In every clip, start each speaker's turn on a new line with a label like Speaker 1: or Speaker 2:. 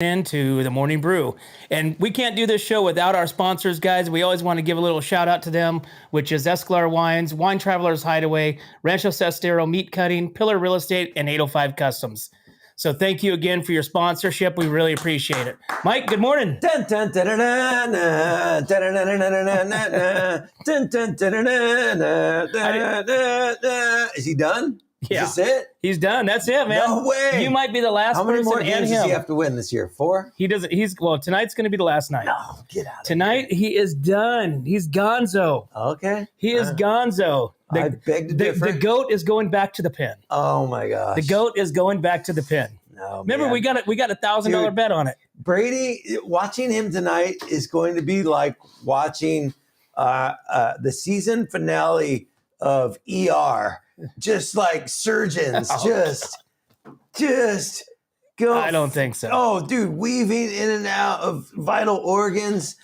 Speaker 1: into the Morning Brew. And we can't do this show without our sponsors, guys. We always want to give a little shout out to them, which is Escalar Wines, Wine Travelers Hideaway, Rancho Sestero Meat Cutting, Pillar Real Estate, and 805 Customs. So thank you again for your sponsorship. We really appreciate it. Mike, good morning.
Speaker 2: Is he done?
Speaker 1: Yeah.
Speaker 2: Is this it?
Speaker 1: He's done. That's it, man.
Speaker 2: No way.
Speaker 1: You might be the last
Speaker 2: How many
Speaker 1: person
Speaker 2: more
Speaker 1: and
Speaker 2: games
Speaker 1: him.
Speaker 2: does he have to win this year? 4?
Speaker 1: He doesn't. Tonight's going to be the last night.
Speaker 2: No, get out of
Speaker 1: Tonight, he is done. He's gonzo.
Speaker 2: Okay.
Speaker 1: He is gonzo.
Speaker 2: I beg to differ.
Speaker 1: The GOAT is going back to the pen.
Speaker 2: Oh, my gosh.
Speaker 1: The GOAT is going back to the pen.
Speaker 2: No,
Speaker 1: Remember,
Speaker 2: man.
Speaker 1: we got $1,000 bet on it.
Speaker 2: Brady, watching him tonight is going to be like watching the season finale of ER. Just like surgeons, just go.
Speaker 1: I don't think so.
Speaker 2: Oh, dude, weaving in and out of vital organs,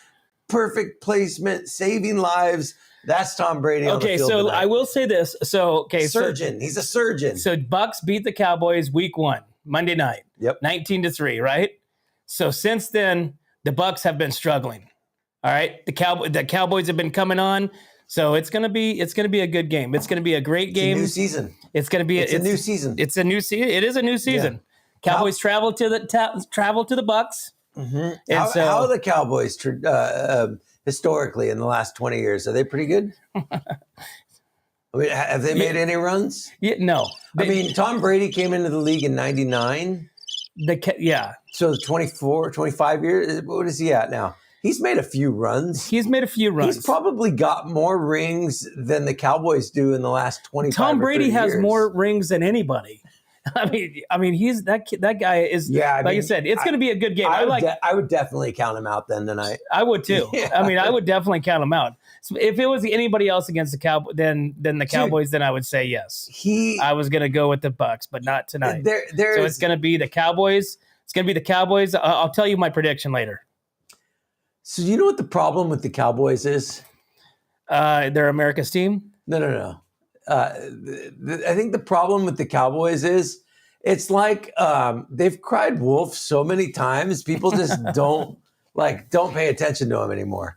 Speaker 2: perfect placement, saving lives. That's Tom Brady.
Speaker 1: Okay, so
Speaker 2: tonight.
Speaker 1: I will say this.
Speaker 2: Surgeon. He's a surgeon.
Speaker 1: So Bucks beat the Cowboys week 1, Monday night.
Speaker 2: Yep.
Speaker 1: 19-3, right? So since then, the Bucks have been struggling. All right. The Cowboys have been coming on. So it's gonna be a good game. It's gonna be a great game.
Speaker 2: It's a new season.
Speaker 1: It's gonna be
Speaker 2: a new season.
Speaker 1: It's a new season. It is a new season. Yeah. Cowboys travel to the Bucks.
Speaker 2: Mm-hmm. How are the Cowboys historically in the last 20 years? Are they pretty good? I mean, have they made any runs?
Speaker 1: Yeah, no.
Speaker 2: I mean, Tom Brady came into the league in 99. So 24, 25 years. What is he at now? He's made a few runs.
Speaker 1: He's
Speaker 2: probably got more rings than the Cowboys do in the last 25
Speaker 1: Tom Brady has
Speaker 2: years.
Speaker 1: more rings than anybody. I mean, he's that guy is. Yeah, like you said, it's going to be a good game.
Speaker 2: I would definitely count him out then tonight.
Speaker 1: I would too. Yeah. I mean, I would definely count him out. So if it was anybody else against the Cowboys, then the Cowboys, then I would say yes. I was going to go with the Bucks, but not tonight. It's going to be the Cowboys. It's going to be the Cowboys. I'll tell you my prediction later.
Speaker 2: So do you know what the problem with the Cowboys is?
Speaker 1: They're America's team?
Speaker 2: No. I think the problem with the Cowboys is it's like they've cried wolf so many times, people just don't pay attention to them anymore.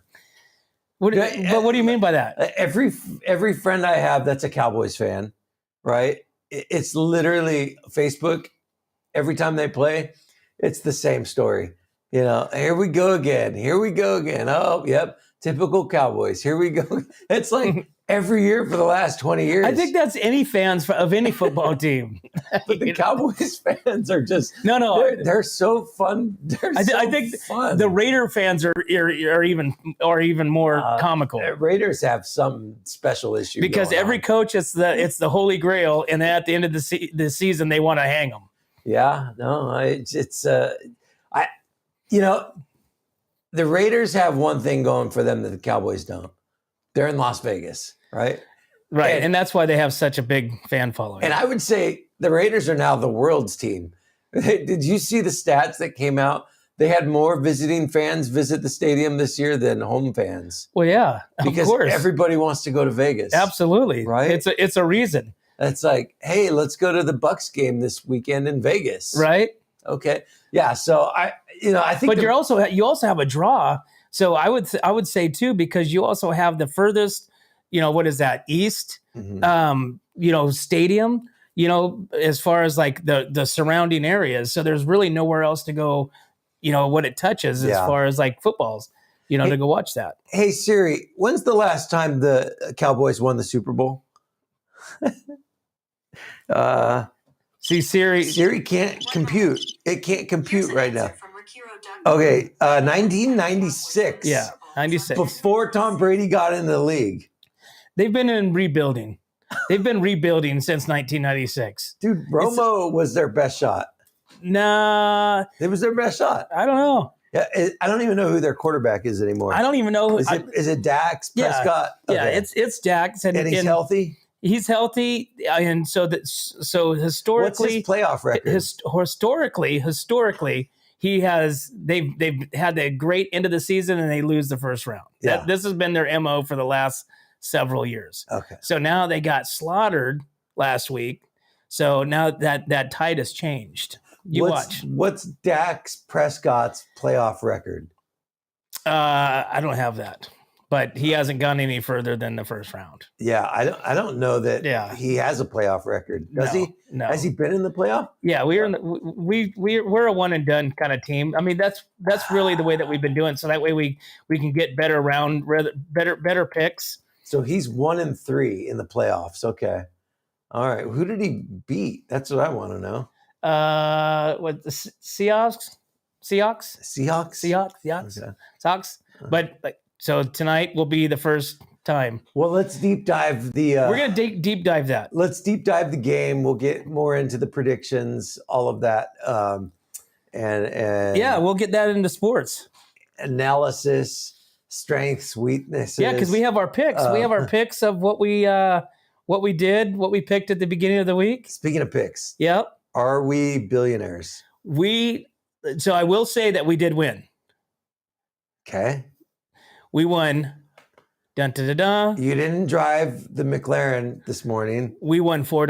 Speaker 1: What do you mean by that?
Speaker 2: Every friend I have that's a Cowboys fan, right? It's literally Facebook. Every time they play, it's the same story. You know, here we go again. Oh, yep. Typical Cowboys. Here we go. It's like every year for the last 20 years.
Speaker 1: I think that's any fans of any football team.
Speaker 2: But the Cowboys fans are just They're so fun.
Speaker 1: I think fun. The Raider fans are even more comical.
Speaker 2: Raiders have some special issue
Speaker 1: because every coach it's the Holy Grail, and at the end of the season they want to hang them.
Speaker 2: Yeah, no, the Raiders have one thing going for them that the Cowboys don't. They're in Las Vegas, right?
Speaker 1: Right, and that's why they have such a big fan following.
Speaker 2: And I would say the Raiders are now the world's team. Did you see the stats that came out? They had more visiting fans visit the stadium this year than home fans.
Speaker 1: Well, yeah,
Speaker 2: because
Speaker 1: of course.
Speaker 2: Everybody wants to go to Vegas.
Speaker 1: Absolutely,
Speaker 2: right?
Speaker 1: It's a reason.
Speaker 2: It's like, hey, let's go to the Bucks game this weekend in Vegas,
Speaker 1: right?
Speaker 2: Okay, yeah. So I think,
Speaker 1: but you also have a draw. So I would say too, because you also have the furthest, what is that, east, stadium, as far as like the surrounding areas. So there's really nowhere else to go, what it touches as far as like footballs, to go watch that.
Speaker 2: Hey Siri, when's the last time the Cowboys won the Super Bowl?
Speaker 1: See,
Speaker 2: Siri can't compute. It can't compute right now. Okay, 1996.
Speaker 1: Yeah, 96.
Speaker 2: Before Tom Brady got into the league.
Speaker 1: They've been rebuilding. They've been rebuilding since 1996.
Speaker 2: Dude, Romo was their best shot.
Speaker 1: Nah.
Speaker 2: It was their best shot.
Speaker 1: I don't know.
Speaker 2: Yeah, I don't even know who their quarterback is anymore.
Speaker 1: I don't even know.
Speaker 2: Is it Dax Prescott?
Speaker 1: Yeah, okay. It's Dax.
Speaker 2: And he's healthy?
Speaker 1: He's healthy, and so historically,
Speaker 2: what's his playoff record?
Speaker 1: Historically, they've had a great end of the season and they lose the first round.
Speaker 2: Yeah.
Speaker 1: This has been their MO for the last several years.
Speaker 2: Okay.
Speaker 1: So now they got slaughtered last week. So now that tide has changed. watch.
Speaker 2: What's Dak Prescott's playoff record?
Speaker 1: I don't have that, but he hasn't gone any further than the first round.
Speaker 2: Yeah, I don't know that he has a playoff record. Does he?
Speaker 1: No.
Speaker 2: Has he been in the playoff?
Speaker 1: Yeah, we're a one and done kind of team. I mean, that's really the way that we've been doing. So that way we can get better picks.
Speaker 2: So he's 1-3 in the playoffs. Okay. All right. Who did he beat? That's what I want to know.
Speaker 1: What the Seahawks?
Speaker 2: Okay.
Speaker 1: Sox. But so tonight will be the first time.
Speaker 2: Well, let's deep dive
Speaker 1: we're gonna deep dive that.
Speaker 2: Let's deep dive the game. We'll get more into the predictions, all of that, and
Speaker 1: yeah, we'll get that into sports
Speaker 2: analysis, strengths, weaknesses.
Speaker 1: Yeah, because we have our picks. We have our picks of what we picked at the beginning of the week.
Speaker 2: Speaking of picks,
Speaker 1: yep.
Speaker 2: Are we billionaires?
Speaker 1: So I will say that we did win.
Speaker 2: Okay.
Speaker 1: We won. Dun, dun, dun, dun.
Speaker 2: You didn't drive the McLaren this morning.
Speaker 1: We won $4.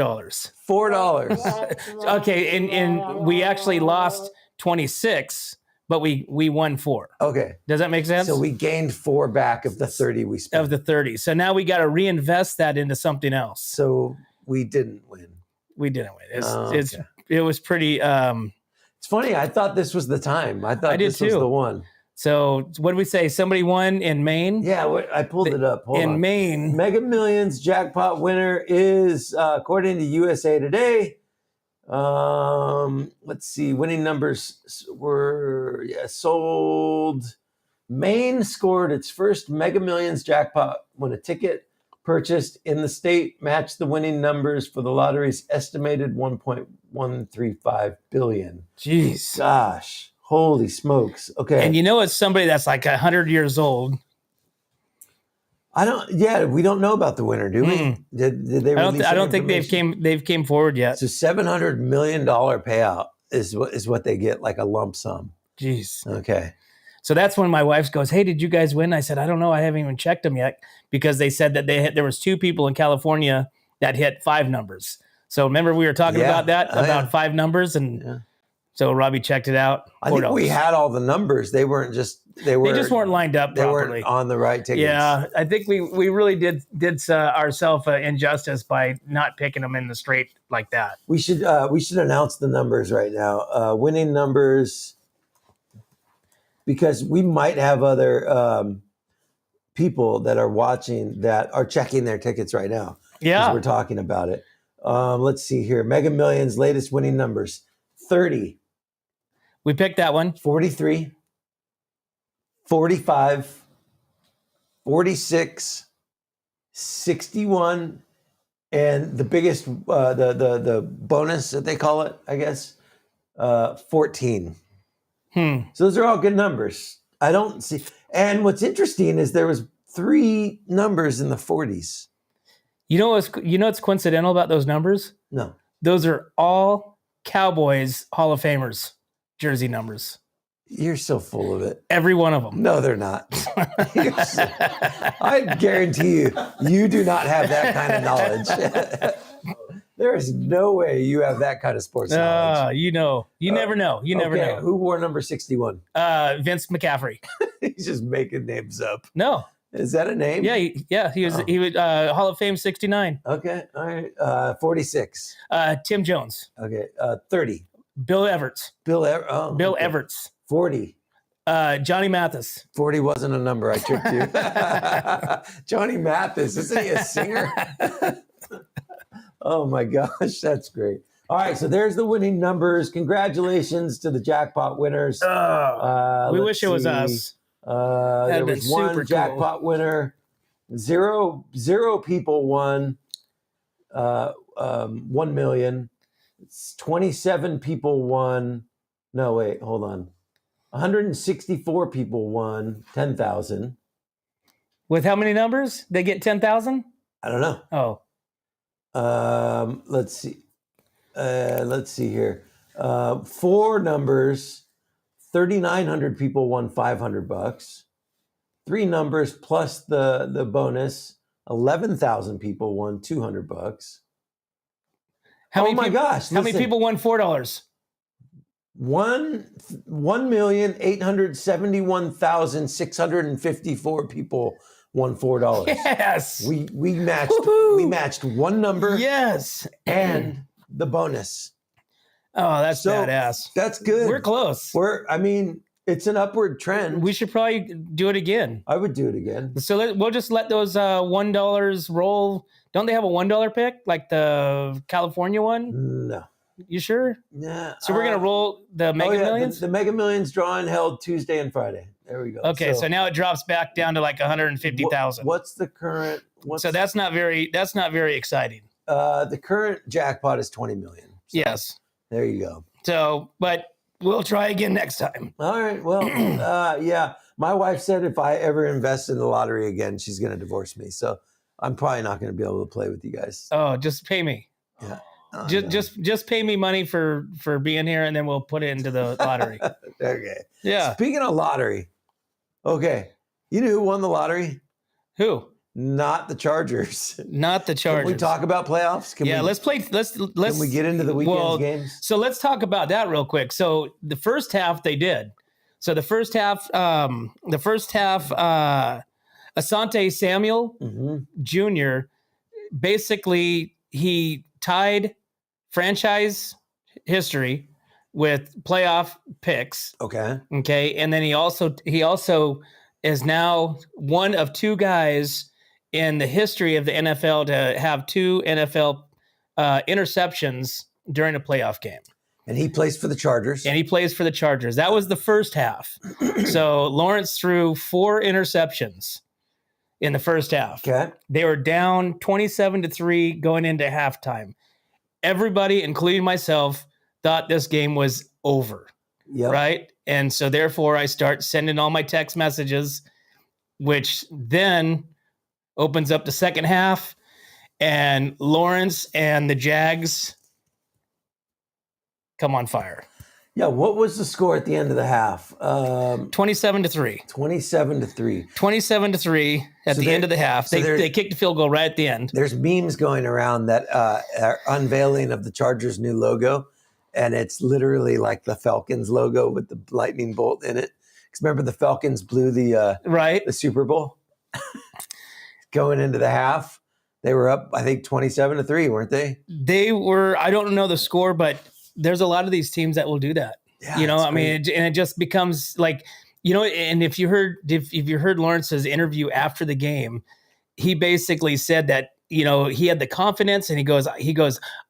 Speaker 2: $4.
Speaker 1: Okay, and we actually lost 26, but we won 4.
Speaker 2: Okay.
Speaker 1: Does that make sense?
Speaker 2: So we gained 4 back of the 30 we spent.
Speaker 1: Of the 30. So now we got to reinvest that into something else.
Speaker 2: So we didn't win.
Speaker 1: We didn't win. It was pretty...
Speaker 2: It's funny. I thought this was the time. I thought this was the one.
Speaker 1: So what did we say? Somebody won in Maine?
Speaker 2: Yeah, I pulled it up. Hold on.
Speaker 1: Maine.
Speaker 2: Mega Millions jackpot winner is, according to USA Today, let's see, winning numbers were sold. Maine scored its first Mega Millions jackpot when a ticket purchased in the state matched the winning numbers for the lottery's estimated $1.135 billion.
Speaker 1: Jeez.
Speaker 2: Gosh. Holy smokes. Okay.
Speaker 1: And it's somebody that's like 100 years old.
Speaker 2: We don't know about the winner, do we? Did they release
Speaker 1: I don't think they've came forward yet.
Speaker 2: So $700 million payout is what they get, like a lump sum.
Speaker 1: Jeez.
Speaker 2: Okay.
Speaker 1: So that's when my wife goes, "Hey, did you guys win?" I said, "I don't know. I haven't even checked them yet," because they said that there was 2 people in California that hit 5 numbers. So remember we were talking about that, about 5 numbers, and so Robbie checked it out.
Speaker 2: I think we had all the numbers. They just weren't lined up properly. They weren't on the right tickets.
Speaker 1: Yeah, I think we really did ourselves injustice by not picking them in the straight like that.
Speaker 2: We should announce the numbers right now. Winning numbers. Because we might have other people that are watching that are checking their tickets right now.
Speaker 1: Yeah.
Speaker 2: We're talking about it. Let's see here. Mega Millions, latest winning numbers. 30.
Speaker 1: We picked that one.
Speaker 2: 43. 45. 46. 61. And the biggest, the bonus that they call it, I guess, 14. So those are all good numbers. I don't see. And what's interesting is there was 3 numbers in the 40s.
Speaker 1: You know what's coincidental about those numbers?
Speaker 2: No.
Speaker 1: Those are all Cowboys Hall of Famers jersey numbers.
Speaker 2: You're so full of it.
Speaker 1: Every one of them.
Speaker 2: No, they're not. I guarantee you do not have that kind of knowledge. There is no way you have that kind of sports knowledge.
Speaker 1: You never know. You never know.
Speaker 2: Who wore number 61?
Speaker 1: Vince McCaffrey.
Speaker 2: He's just making names up.
Speaker 1: No.
Speaker 2: Is that a name?
Speaker 1: Yeah. He was Hall of Fame 69.
Speaker 2: Okay. All right. 46.
Speaker 1: Tim Jones.
Speaker 2: Okay. 30.
Speaker 1: Bill Everts.
Speaker 2: Bill Everts. 40.
Speaker 1: Johnny Mathis.
Speaker 2: 40 wasn't a number. I tricked you. Johnny Mathis. Isn't he a singer? Oh my gosh, that's great. All right, so there's the winning numbers. Congratulations to the jackpot winners.
Speaker 1: We wish it was us.
Speaker 2: There was one jackpot winner. Zero people won 1 million. 27 people won. No, wait, hold on. 164 people won 10,000.
Speaker 1: With how many numbers? They get 10,000?
Speaker 2: I don't know.
Speaker 1: Oh.
Speaker 2: Let's see. Let's see here. 4 numbers. 3,900 people won $500. 3 numbers plus the bonus. 11,000 people won $200.
Speaker 1: How many people won $4?
Speaker 2: 1,871,654 people won $4.
Speaker 1: Yes.
Speaker 2: We matched.
Speaker 1: Woo-hoo.
Speaker 2: We matched one number.
Speaker 1: Yes.
Speaker 2: And the bonus.
Speaker 1: Oh, that's
Speaker 2: So,
Speaker 1: badass.
Speaker 2: That's good.
Speaker 1: We're close.
Speaker 2: It's an upward trend.
Speaker 1: We should probably do it again.
Speaker 2: I would do it again.
Speaker 1: So we'll just let those $1 roll. Don't they have a $1 pick like the California one?
Speaker 2: No.
Speaker 1: You sure?
Speaker 2: Yeah.
Speaker 1: So we're gonna roll the Mega Millions.
Speaker 2: The Mega Millions drawing held Tuesday and Friday. There we go.
Speaker 1: Okay, so now it drops back down to like 150,000.
Speaker 2: What's the current?
Speaker 1: So that's not very exciting.
Speaker 2: The current jackpot is 20 million. So
Speaker 1: yes.
Speaker 2: There you go.
Speaker 1: So, but we'll try again next time.
Speaker 2: All right. Well, yeah. My wife said if I ever invest in the lottery again, she's going to divorce me. So I'm probably not going to be able to play with you guys.
Speaker 1: Oh, just pay me.
Speaker 2: Yeah.
Speaker 1: Just pay me money for being here, and then we'll put it into the lottery.
Speaker 2: Okay.
Speaker 1: Yeah.
Speaker 2: Speaking of lottery, okay. You know who won the lottery?
Speaker 1: Who?
Speaker 2: Not the Chargers.
Speaker 1: Not the Chargers.
Speaker 2: Can we talk about playoffs?
Speaker 1: Let's play. Let's.
Speaker 2: Can we get into the weekend's games?
Speaker 1: So let's talk about that real quick. So the first half they did. So the first half, Asante Samuel Jr. basically he tied franchise history with playoff picks.
Speaker 2: Okay.
Speaker 1: Okay, and then he also is now one of two guys in the history of the NFL to have two NFL interceptions during a playoff game.
Speaker 2: And he plays for the Chargers.
Speaker 1: That was the first half. So Lawrence threw 4 interceptions in the first half.
Speaker 2: Okay.
Speaker 1: They were down 27-3 going into halftime. Everybody, including myself, thought this game was over.
Speaker 2: Yep.
Speaker 1: Right? And so therefore I start sending all my text messages, which then opens up the second half, and Lawrence and the Jags come on fire.
Speaker 2: Yeah, what was the score at the end of the half?
Speaker 1: 27-3.
Speaker 2: 27-3.
Speaker 1: 27-3 at the end of the half. They kicked a field goal right at the end.
Speaker 2: There's memes going around that are unveiling of the Chargers' new logo, and it's literally like the Falcons logo with the lightning bolt in it. Because remember the Falcons blew the Super Bowl going into the half. They were up, I think, 27-3, weren't they?
Speaker 1: They were. I don't know the score, but there's a lot of these teams that will do that.
Speaker 2: Yeah,
Speaker 1: and it just becomes like, and if you heard Lawrence's interview after the game, he basically said that, he had the confidence, and he goes,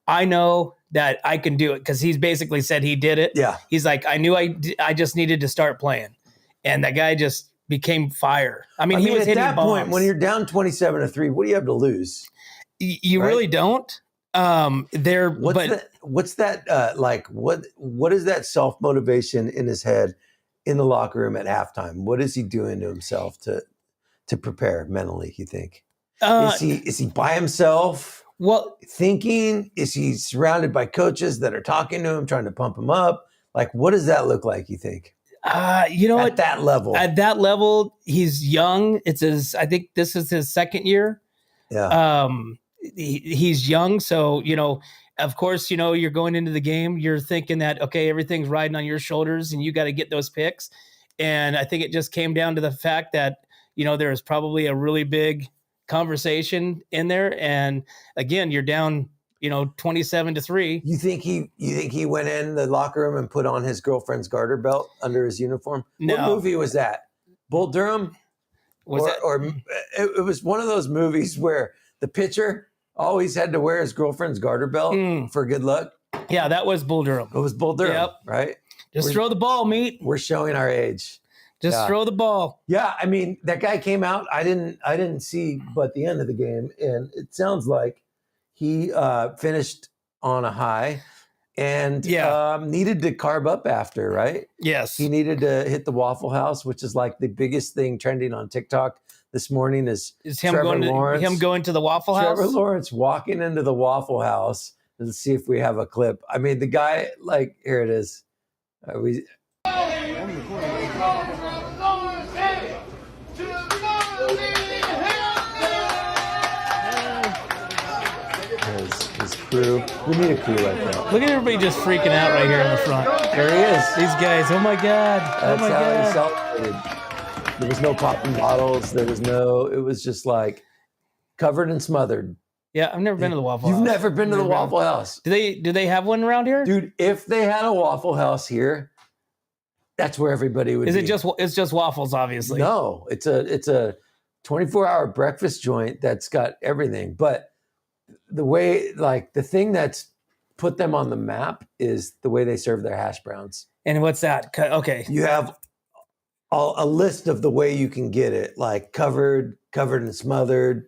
Speaker 1: I know that I can do it, because he's basically said he did it.
Speaker 2: Yeah.
Speaker 1: He's like, I knew I just needed to start playing. And that guy just became fire. I mean, he was hitting
Speaker 2: at that
Speaker 1: bombs.
Speaker 2: point, when you're down 27-3, what do you have to lose?
Speaker 1: You really don't. What is
Speaker 2: that self-motivation in his head in the locker room at halftime? What is he doing to himself to prepare mentally, you think? Is he by himself?
Speaker 1: Well,
Speaker 2: thinking? Is he surrounded by coaches that are talking to him, trying to pump him up? Like, what does that look like, you think?
Speaker 1: At that level, he's young. I think this is his second year.
Speaker 2: Yeah.
Speaker 1: He's young. So, of course, you're going into the game, you're thinking that, okay, everything's riding on your shoulders and you got to get those picks. And I think it just came down to the fact that, there was probably a really big conversation in there. And again, you're down, 27-3.
Speaker 2: You think he went in the locker room and put on his girlfriend's garter belt under his uniform?
Speaker 1: No.
Speaker 2: What movie was that? Bull Durham? Or it was one of those movies where the pitcher always had to wear his girlfriend's garter belt for good luck.
Speaker 1: Yeah, that was Bull Durham.
Speaker 2: It was Bull Durham,
Speaker 1: yep.
Speaker 2: Right?
Speaker 1: Just throw the ball, meat.
Speaker 2: We're showing our age.
Speaker 1: Just throw the ball.
Speaker 2: Yeah, I mean, that guy came out. I didn't see but the end of the game, and it sounds like he finished on a high and needed to carb up after, right?
Speaker 1: Yes.
Speaker 2: He needed to hit the Waffle House, which is like the biggest thing trending on TikTok this morning is
Speaker 1: him going to the Waffle House?
Speaker 2: Trevor Lawrence walking into the Waffle House. Let's see if we have a clip. I mean, the guy, here it is. His crew crew. We need a crew like that.
Speaker 1: Look at everybody just freaking out right here in the front.
Speaker 2: There he is.
Speaker 1: These guys, oh my God.
Speaker 2: That's
Speaker 1: oh my
Speaker 2: how
Speaker 1: God.
Speaker 2: he celebrated. There was no popping bottles. It was just like covered and smothered.
Speaker 1: Yeah, I've never been to the Waffle House.
Speaker 2: You've never been to the Waffle House.
Speaker 1: Do they have one around here?
Speaker 2: Dude, if they had a Waffle House here, that's where everybody would be.
Speaker 1: It's just waffles, obviously?
Speaker 2: No, it's a 24-hour breakfast joint that's got everything. But the thing that's put them on the map is the way they serve their hash browns.
Speaker 1: And what's that? Okay.
Speaker 2: You have a list of the way you can get it, like covered and smothered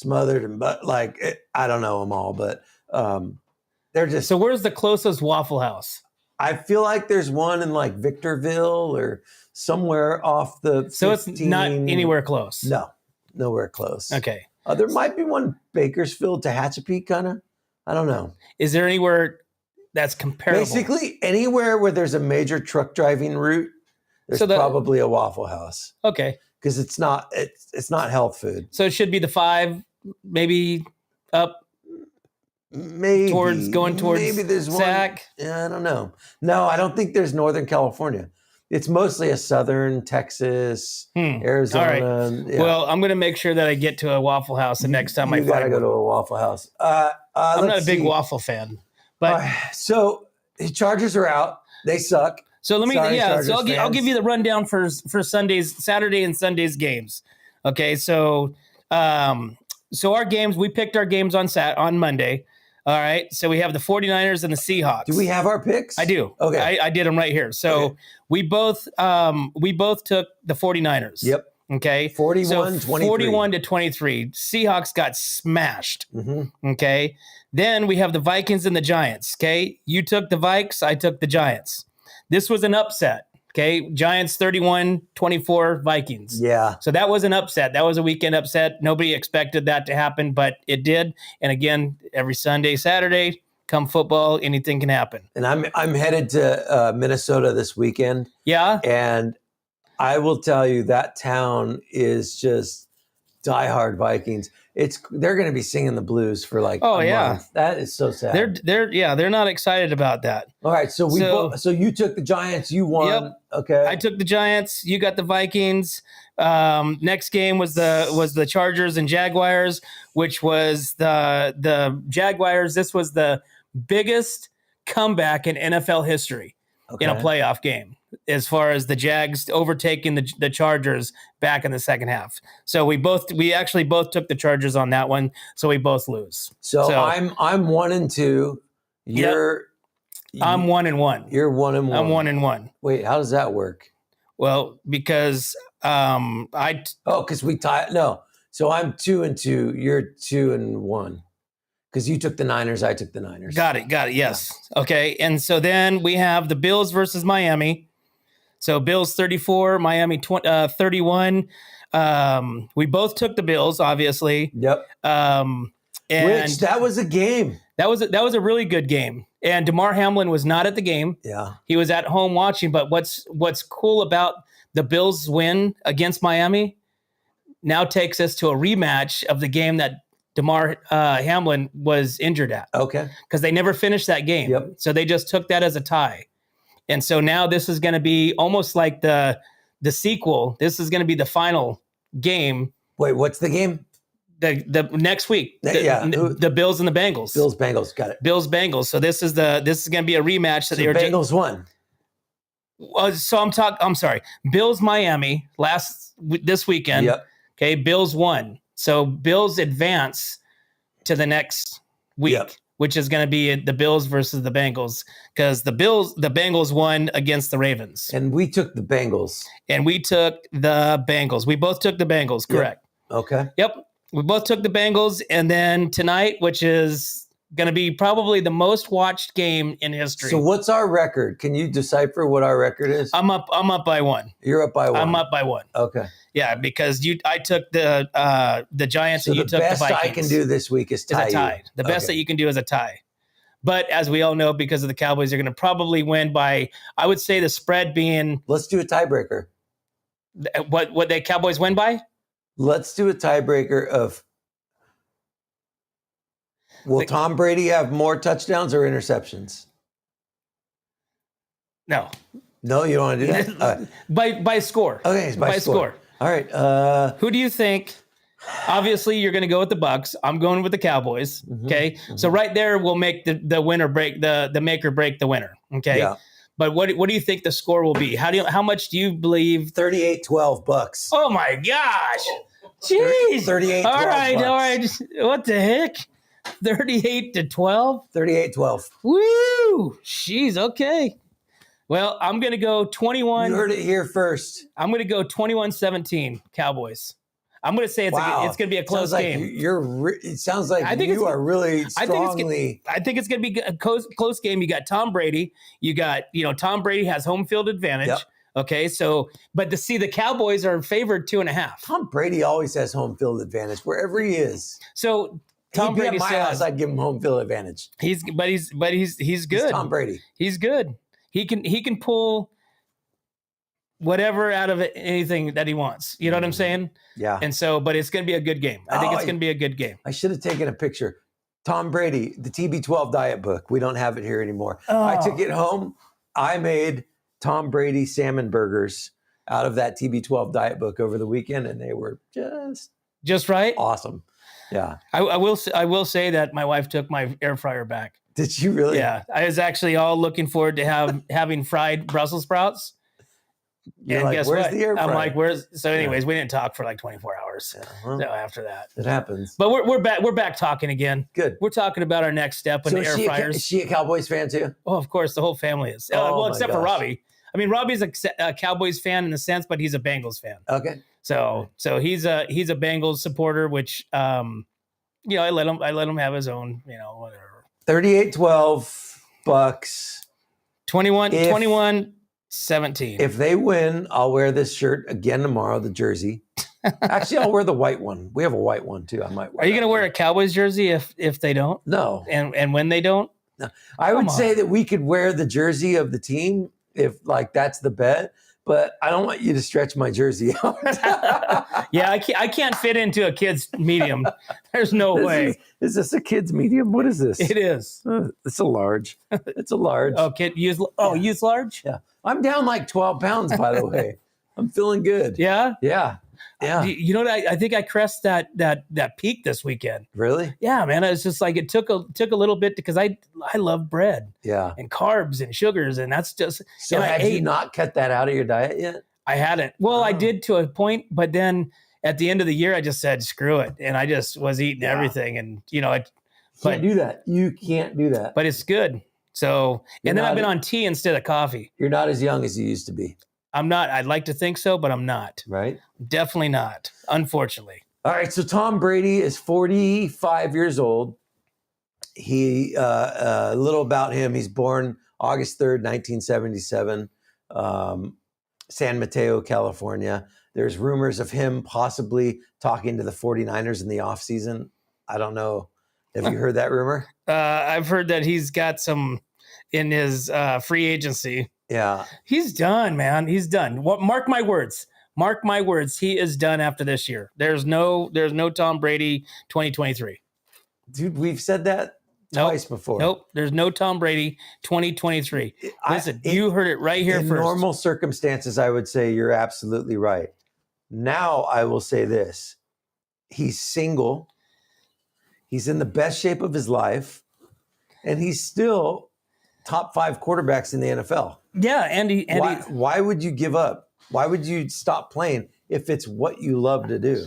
Speaker 2: and I don't know them all, but they're just.
Speaker 1: So where's the closest Waffle House?
Speaker 2: I feel like there's one in like Victorville or somewhere off the.
Speaker 1: So it's not anywhere close.
Speaker 2: No, nowhere close.
Speaker 1: Okay.
Speaker 2: There might be one Bakersfield, Tehachapi, kind of. I don't know.
Speaker 1: Is there anywhere that's comparable?
Speaker 2: Basically, anywhere where there's a major truck driving route, there's probably a Waffle House.
Speaker 1: Okay.
Speaker 2: Because it's not health food.
Speaker 1: So it should be the 5, maybe up.
Speaker 2: Maybe
Speaker 1: going towards
Speaker 2: maybe there's
Speaker 1: Sac.
Speaker 2: one. Yeah, I don't know. No, I don't think there's Northern California. It's mostly a Southern Texas, Arizona.
Speaker 1: All right. Yeah. Well, I'm going to make sure that I get to a Waffle House the next time I find one. You got to
Speaker 2: go to a Waffle House.
Speaker 1: I'm not a big waffle fan, but
Speaker 2: so the Chargers are out. They suck.
Speaker 1: So let me, So I'll give you the rundown for Saturday and Sunday's games. Okay, so our games, we picked our games on Monday. All right, so we have the 49ers and the Seahawks.
Speaker 2: Do we have our picks?
Speaker 1: I do.
Speaker 2: Okay,
Speaker 1: I did them right here. So we both took the 49ers.
Speaker 2: Yep.
Speaker 1: Okay. 41 to 23. Seahawks got smashed.
Speaker 2: Mm-hmm.
Speaker 1: Okay. Then we have the Vikings and the Giants. Okay. You took the Vikes. I took the Giants. This was an upset. Okay. Giants 31-24 Vikings.
Speaker 2: Yeah.
Speaker 1: So that was an upset. That was a weekend upset. Nobody expected that to happen, but it did. And again, every Sunday, Saturday, come football, anything can happen.
Speaker 2: And I'm headed to Minnesota this weekend.
Speaker 1: Yeah.
Speaker 2: And I will tell you that town is just diehard Vikings. They're going to be singing the blues for like a month. That is so sad.
Speaker 1: They're not excited about that.
Speaker 2: All right, so you took the Giants, you won.
Speaker 1: Yep.
Speaker 2: Okay.
Speaker 1: I took the Giants, you got the Vikings. Next game was the Chargers and Jaguars, which was the Jaguars. This was the biggest comeback in NFL history in a playoff game, as far as the Jags overtaking the Chargers back in the second half. So we actually both took the Chargers on that one, so we both lose.
Speaker 2: So I'm 1-2.
Speaker 1: I'm 1-1.
Speaker 2: You're 1-1.
Speaker 1: I'm 1-1.
Speaker 2: Wait, how does that work?
Speaker 1: Well, because
Speaker 2: because we tied. No, so I'm 2-2. You're 2-1. Because you took the Niners, I took the Niners.
Speaker 1: Got it. Yes. Yeah. Okay. And so then we have the Bills versus Miami. So Bills 34, Miami 31. We both took the Bills, obviously.
Speaker 2: Yep.
Speaker 1: And
Speaker 2: which that was a game.
Speaker 1: That was a really good game. And DeMar Hamlin was not at the game.
Speaker 2: Yeah.
Speaker 1: He was at home watching. But what's cool about the Bills' win against Miami now takes us to a rematch of the game that DeMar Hamlin was injured at.
Speaker 2: Okay.
Speaker 1: Because they never finished that game.
Speaker 2: Yep.
Speaker 1: So they just took that as a tie. And so now this is going to be almost like the sequel. This is going to be the final game.
Speaker 2: Wait, what's the game?
Speaker 1: The next week. The Bills and the Bengals.
Speaker 2: Bills, Bengals. Got it.
Speaker 1: Bills, Bengals. So this is going to be a rematch.
Speaker 2: So the Bengals won.
Speaker 1: So I'm sorry. Bills, Miami this weekend.
Speaker 2: Yep.
Speaker 1: Okay. Bills won. So Bills advance to the next week, which is going to be the Bills versus the Bengals, because the Bengals won against the Ravens.
Speaker 2: And we took the Bengals.
Speaker 1: We both took the Bengals, correct.
Speaker 2: Yep. Okay.
Speaker 1: Yep. We both took the Bengals. And then tonight, which is going to be probably the most watched game in history.
Speaker 2: So what's our record? Can you decipher what our record is?
Speaker 1: I'm up by 1.
Speaker 2: You're up by 1.
Speaker 1: I'm up by 1.
Speaker 2: Okay.
Speaker 1: Yeah, because I took the Giants and you took the Vikings.
Speaker 2: The best I can do this week is tie.
Speaker 1: The best that you can do is a tie. But as we all know, because of the Cowboys, they're going to probably win by, I would say, the spread being.
Speaker 2: Let's do a tiebreaker.
Speaker 1: What the Cowboys win by?
Speaker 2: Let's do a tiebreaker of. Will Tom Brady have more touchdowns or interceptions?
Speaker 1: No.
Speaker 2: No, you don't want to do that?
Speaker 1: By score.
Speaker 2: Okay, it's by score. All right.
Speaker 1: Who do you think? Obviously, you're going to go with the Bucks. I'm going with the Cowboys. Okay, so right there, we'll make the winner break the make or break the winner. Okay,
Speaker 2: Yeah.
Speaker 1: But what do you think the score will be? How much do you believe?
Speaker 2: 38-12 Bucks.
Speaker 1: Oh my gosh! Jeez.
Speaker 2: 38-12
Speaker 1: All right.
Speaker 2: Bucks.
Speaker 1: What the heck? 38-12.
Speaker 2: 38-12.
Speaker 1: Woo! Jeez. Okay. Well, I'm going to go 21.
Speaker 2: You heard it here first.
Speaker 1: I'm going to go 21-17 Cowboys. I'm going to say it's going to be a close game.
Speaker 2: It sounds like you are really strongly.
Speaker 1: I think it's going to be a close game. You got Tom Brady. You got, Tom Brady has home field advantage.
Speaker 2: Yep.
Speaker 1: Okay, so but to see the Cowboys are favored 2.5.
Speaker 2: Tom Brady always has home field advantage wherever he is.
Speaker 1: So Tom Brady
Speaker 2: at my house, I'd give him home field advantage.
Speaker 1: He's good.
Speaker 2: He's Tom Brady.
Speaker 1: He's good. He can pull whatever out of it, anything that he wants. You know what I'm saying?
Speaker 2: Yeah.
Speaker 1: And so, but it's going to be a good game. I think it's going to be a good game.
Speaker 2: I should have taken a picture. Tom Brady, the TB12 diet book. We don't have it here anymore. I took it home. I made Tom Brady salmon burgers out of that TB12 diet book over the weekend, and they were
Speaker 1: just right.
Speaker 2: Awesome. Yeah.
Speaker 1: I will say that my wife took my air fryer back.
Speaker 2: Did you really?
Speaker 1: Yeah. I was actually all looking forward to having fried Brussels sprouts.
Speaker 2: You're
Speaker 1: and
Speaker 2: like,
Speaker 1: guess
Speaker 2: where's
Speaker 1: what?
Speaker 2: the air fryer?
Speaker 1: I'm like, where's? So, anyways, we didn't talk for like 24 hours.
Speaker 2: Yeah, well,
Speaker 1: so after that,
Speaker 2: it happens.
Speaker 1: But we're back. We're back talking again.
Speaker 2: Good.
Speaker 1: We're talking about our next step in air fryers.
Speaker 2: Is she a Cowboys fan too?
Speaker 1: Oh, of course, the whole family is. Well, except for Robbie. I mean, Robbie's a Cowboys fan in the sense, but he's a Bengals fan.
Speaker 2: Okay.
Speaker 1: So he's a Bengals supporter, which I let him have his own, whatever.
Speaker 2: 38-12 Bucks.
Speaker 1: 21-17.
Speaker 2: If they win, I'll wear this shirt again tomorrow, the jersey. Actually, I'll wear the white one. We have a white one too. I might wear.
Speaker 1: Are you going to wear a Cowboys jersey if they don't?
Speaker 2: No.
Speaker 1: And when they don't?
Speaker 2: No. I would say that we could wear the jersey of the team if that's the bet. But I don't want you to stretch my jersey out.
Speaker 1: Yeah, I can't fit into a kid's medium. There's no way.
Speaker 2: Is this a kid's medium? What is this?
Speaker 1: It is.
Speaker 2: It's a large. It's a large.
Speaker 1: Oh, use large?
Speaker 2: Yeah. I'm down like 12 pounds, by the way. I'm feeling good.
Speaker 1: Yeah?
Speaker 2: Yeah. Yeah.
Speaker 1: You know what? I think I crest that peak this weekend.
Speaker 2: Really?
Speaker 1: Yeah, man. It's just like it took a little bit because I love bread.
Speaker 2: Yeah.
Speaker 1: And carbs and sugars, and that's just.
Speaker 2: So have you not cut that out of your diet yet?
Speaker 1: I hadn't. Well, I did to a point, but then at the end of the year, I just said screw it, and I just was eating everything, and
Speaker 2: can't do that. You can't do that.
Speaker 1: But it's good. So, and then I've been on tea instead of coffee.
Speaker 2: You're not as young as you used to be.
Speaker 1: I'm not. I'd like to think so, but I'm not.
Speaker 2: Right?
Speaker 1: Definitely not, unfortunately.
Speaker 2: All right, so Tom Brady is 45 years old. He, a little about him, he's born August 3rd, 1977, San Mateo, California. There's rumors of him possibly talking to the 49ers in the offseason. I don't know. Have you heard that rumor?
Speaker 1: I've heard that he's got some in his free agency.
Speaker 2: Yeah.
Speaker 1: He's done, man. He's done. Mark my words. Mark my words. He is done after this year. There's no Tom Brady 2023.
Speaker 2: Dude, we've said that twice before.
Speaker 1: Nope. There's no Tom Brady 2023. Listen, you heard it right here
Speaker 2: in
Speaker 1: first.
Speaker 2: In normal circumstances, I would say you're absolutely right. Now I will say this. He's single. He's in the best shape of his life. And he's still top 5 quarterbacks in the NFL.
Speaker 1: Yeah,
Speaker 2: why would you give up? Why would you stop playing if it's what you love to do?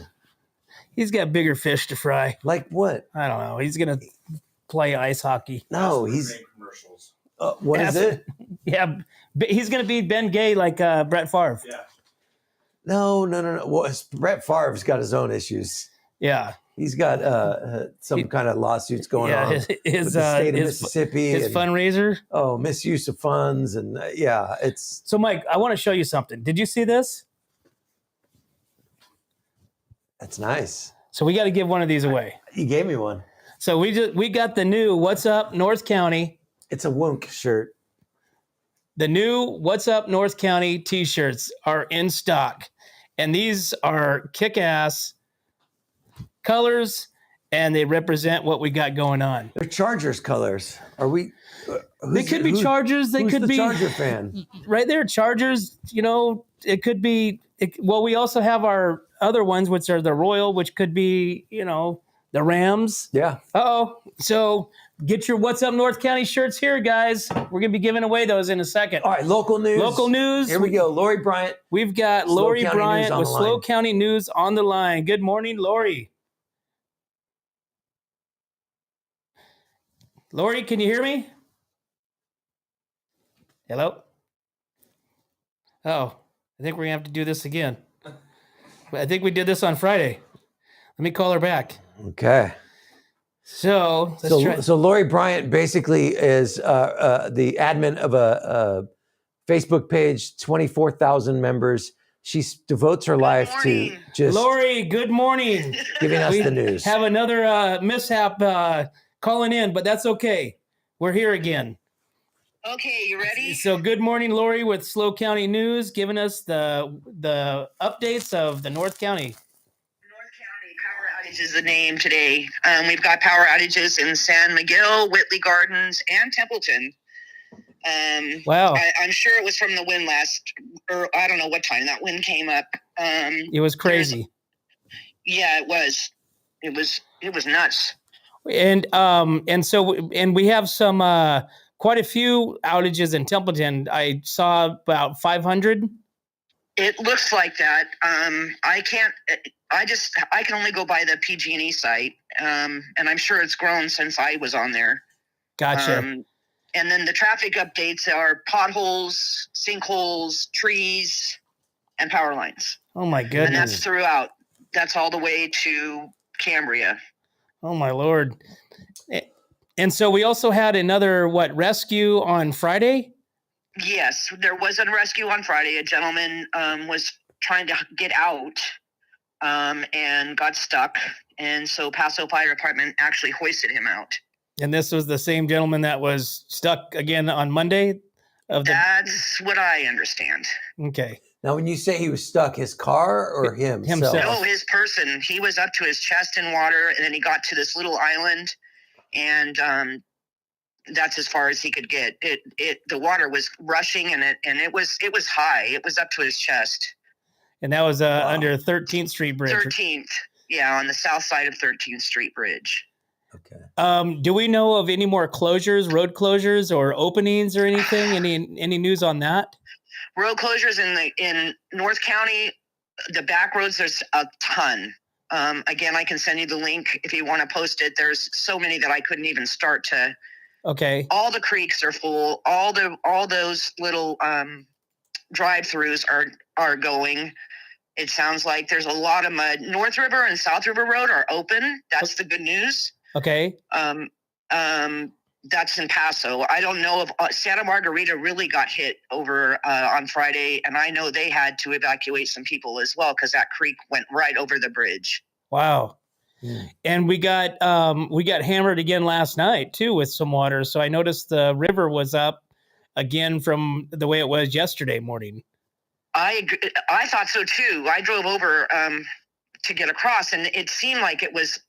Speaker 1: He's got bigger fish to fry.
Speaker 2: Like what?
Speaker 1: I don't know. He's going to play ice hockey.
Speaker 2: No, he's commercials. What is it?
Speaker 1: Yeah, he's going to be Ben Gay like Brett Favre.
Speaker 2: Yeah. No. Well, Brett Favre's got his own issues.
Speaker 1: Yeah.
Speaker 2: He's got some kind of lawsuits going on with the state of Mississippi.
Speaker 1: His fundraiser.
Speaker 2: Oh, misuse of funds. And it's.
Speaker 1: So, Mike, I want to show you something. Did you see this?
Speaker 2: That's nice.
Speaker 1: So we got to give one of these away.
Speaker 2: You gave me one.
Speaker 1: So we got the new What's Up North County.
Speaker 2: It's a Wunk shirt.
Speaker 1: The new What's Up North County t-shirts are in stock. And these are kick-ass colors and they represent what we got going on.
Speaker 2: They're Chargers colors. Are we?
Speaker 1: They could be Chargers. They could be
Speaker 2: Charger fan.
Speaker 1: Right there, Chargers. It could be. Well, we also have our other ones, which are the Royal, which could be, the Rams.
Speaker 2: Yeah.
Speaker 1: So get your What's Up North County shirts here, guys. We're going to be giving away those in a second.
Speaker 2: All right, local news. Here we go. Lori Bryant.
Speaker 1: We've got Lori Bryant with Slow County News on the line. Good morning, Lori. Lori, can you hear me? Hello? Oh, I think we're going to have to do this again. I think we did this on Friday. Let me call her back.
Speaker 2: Okay.
Speaker 1: So
Speaker 2: Lori Bryant basically is the admin of a Facebook page, 24,000 members. She devotes her life to just
Speaker 1: Lori, good morning.
Speaker 2: Giving us the news.
Speaker 1: Have another mishap calling in, but that's okay. We're here again.
Speaker 3: Okay, you ready?
Speaker 1: So good morning, Lori, with Slow County News, giving us the updates of the North County.
Speaker 3: North County power outage is the name today. We've got power outages in San Miguel, Whitley Gardens, and Templeton.
Speaker 1: Wow.
Speaker 3: I'm sure it was from the wind or I don't know what time that wind came up.
Speaker 1: It was crazy.
Speaker 3: Yeah, it was. It was nuts.
Speaker 1: And we have some quite a few outages in Templeton. I saw about 500.
Speaker 3: It looks like that. I can only go by the PG&E site, and I'm sure it's grown since I was on there.
Speaker 1: Gotcha.
Speaker 3: And then the traffic updates are potholes, sinkholes, trees, and power lines.
Speaker 1: Oh my goodness!
Speaker 3: And that's throughout. That's all the way to Cambria.
Speaker 1: Oh my Lord! And so we also had another rescue on Friday.
Speaker 3: Yes, there was a rescue on Friday. A gentleman was trying to get out and got stuck, and so Paso Fire Department actually hoisted him out.
Speaker 1: And this was the same gentleman that was stuck again on Monday?
Speaker 3: That's what I understand.
Speaker 1: Okay.
Speaker 2: Now, when you say he was stuck, his car or himself?
Speaker 3: No, his person. He was up to his chest in water, and then he got to this little island, and that's as far as he could get. The water was rushing, and it was high. It was up to his chest.
Speaker 1: And that was under 13th Street Bridge.
Speaker 3: 13th, yeah, on the south side of 13th Street Bridge.
Speaker 2: Okay.
Speaker 1: Do we know of any more closures, road closures, or openings, or anything? Any news on that?
Speaker 3: Road closures in North County, the back roads. There's a ton. Again, I can send you the link if you want to post it. There's so many that I couldn't even start to.
Speaker 1: Okay.
Speaker 3: All the creeks are full. All those little drive-throughs are going. It sounds like there's a lot of mud. North River and South River Road are open. That's the good news.
Speaker 1: Okay.
Speaker 3: That's in Paso. I don't know if Santa Margarita really got hit over on Friday, and I know they had to evacuate some people as well because that creek went right over the bridge.
Speaker 1: Wow. And we got hammered again last night too with some water. So I noticed the river was up again from the way it was yesterday morning.
Speaker 3: I thought so too. I drove over to get across, and it seemed like it was